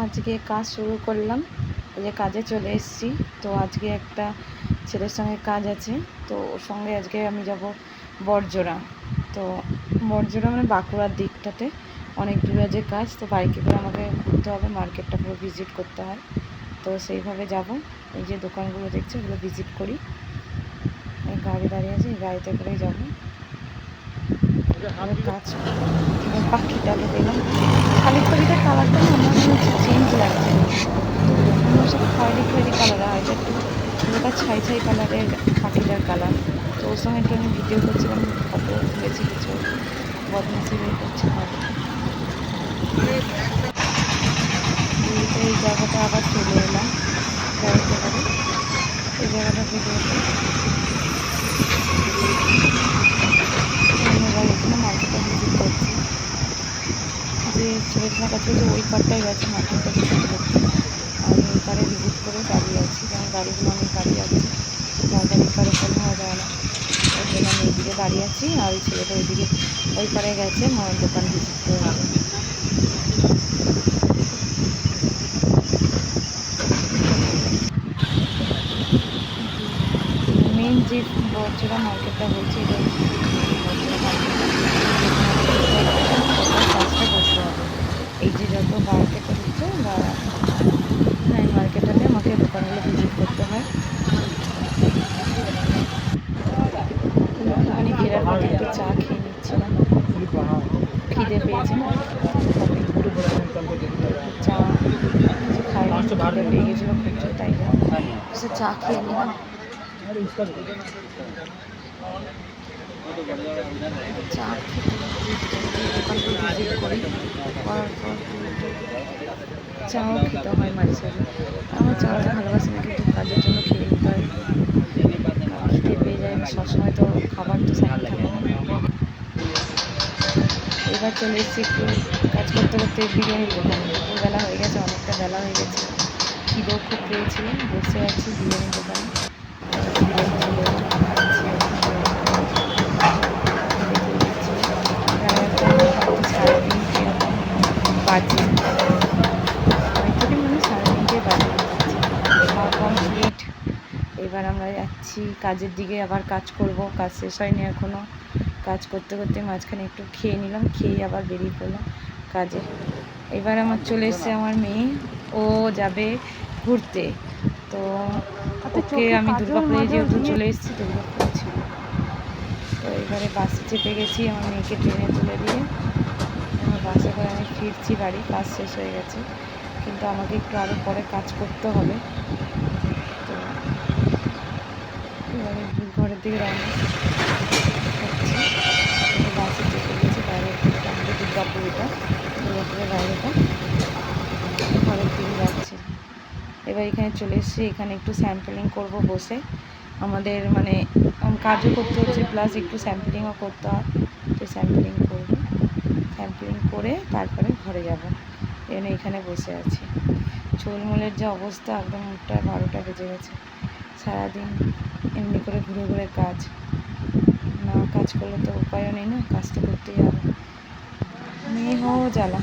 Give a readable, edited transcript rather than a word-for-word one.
আজকে কাজ শুরু করলাম, এই যে কাজে চলে এসেছি। তো আজকে একটা ছেলের সঙ্গে কাজ আছে, তো ওর সঙ্গে আজকে আমি যাব বড়জোড়া। তো বড়জোড়া মানে বাঁকুড়ার দিকটাতে অনেক দূরে যে কাজ, তো বাইকে করে আমাকে ঘুরতে হবে, মার্কেটটা পুরো ভিজিট করতে হয়। তো সেইভাবে যাব। এই যে দোকানগুলো দেখছি ওগুলো ভিজিট করি। এই গাড়ি দাঁড়িয়ে আছে, এই গাড়িতে করেই যাবো। কাজ পাখিটাকে দিলাম, শালিক পাখিটার কালারটা না আমার মনে হচ্ছে চেঞ্জ লাগছে। আমার সাথে খয়েরি খয়েরি কালার হয়, এটা একটু হালকা ছাই ছাই কালারের পাখিটার কালার। তো ওর সঙ্গে একটু আমি ভিডিও করছিলাম, ফটো তুলেছি, কিছু বদমাশি করছে হবে। এই জায়গাটা আবার চলে এলাম গাড়িতে করে, এই জায়গাটা ভিডিও এখানে মার্কেটটা ভিজিট করছি। যে ছেলেটার কাছে যে ওই পারটাই গেছে মার্কেটটা ভিজিট করতে, আমি এই পারে ভিজিট করে দাঁড়িয়ে আছি, কারণ গাড়িগুলো অনেক গাড়ি আছে, গাড়িটা এই পারে ফোন হওয়া যায় না। ওই জন্য আমি এইদিকে দাঁড়িয়ে আছি, আর ওই ছেলেটা ওইদিকে ওই পারে গেছে মায়ের দোকান ভিজিট করে গেছে। মেন যে বড়জোড়া মার্কেটটা বলছি, এটা বড়জোড়া মার্কেটটা, কাজটা করতে হবে। এই যে যত মার্কেটটা হচ্ছে বা এই মার্কেটটাতে আমাকে দোকানগুলো ভিজিট করতে হয়। আমি ফেরার পথে একটু চা খেয়ে নিচ্ছিলাম, খিদে পেয়েছে না, চা কিছু খাইনি, খিদে পেয়ে গেছিলো খুব, তাই সে চা খেয়ে নিলাম। চা দোকানগুলো ভিজিট করি, করার পর চাও খেতে হয় মাঝে সাঝে। আমার চা তো ভালোবাসি না, কিন্তু কাজের জন্য খেয়ে নিতে হয়, খিদে পেয়ে যায়। সবসময় তো খাবার তো সাথে থাকে না। এবার চলে এসেছি একটু কাজ করতে করতে বিরিয়ানির দোকানে। দুপুরবেলা হয়ে গেছে, অনেকটা বেলা হয়ে গেছে, খিদেও খুব পেয়েছিল। বসে আছি বিরিয়ানির দোকানে, বাজে হয়তো মানে 3:30 বাজে। খাওয়া কমপ্লিট, এবার আমরা যাচ্ছি কাজের দিকে, আবার কাজ করব। কাজ শেষ হয়নি এখনও, কাজ করতে করতে মাঝখানে একটু খেয়ে নিলাম, খেয়ে আবার বেরিয়ে পড়লাম কাজে। এবার আমার চলে এসছে আমার মেয়ে, ও যাবে ঘুরতে। তো ওকে আমি দুর্গাপুরে যেহেতু চলে এসেছি, দুর্গাপুরে ছিল, তো এবারে বাসে চেপে গেছি আমার মেয়েকে ট্রেনে তুলে দিয়ে। আমার বাসে করে আমি ফিরছি বাড়ি, কাজ শেষ হয়ে গেছে, কিন্তু আমাকে একটু আরও পরে কাজ করতে হবে। তো এবারে ঘরের দিকে রওনা হচ্ছে। বাসে চেপে গেছি, বাইরের দিকটা আমাদের দুর্গাপুরের বাইরেটা, ঘরের দিকে যাচ্ছি। এবার এখানে চলে এসেছি, এখানে একটু স্যাম্পলিং করব বসে। আমাদের মানে কাজও করতে হচ্ছে, প্লাস একটু স্যাম্পলিংও করতে হয়। তো স্যাম্পলিং করব, স্যাম্পলিং করে তারপরে ঘরে যাব। এখানে বসে আছি। ঝোলমোলের যে অবস্থা, একদম 12টা বেজে গেছে। সারাদিন এমনি করে ঘুরে ঘুরে কাজ, না কাজ করলে তো উপায়ও নেই না, কাজ তো করতেই হবে। মেয়ে হও জ্বালা।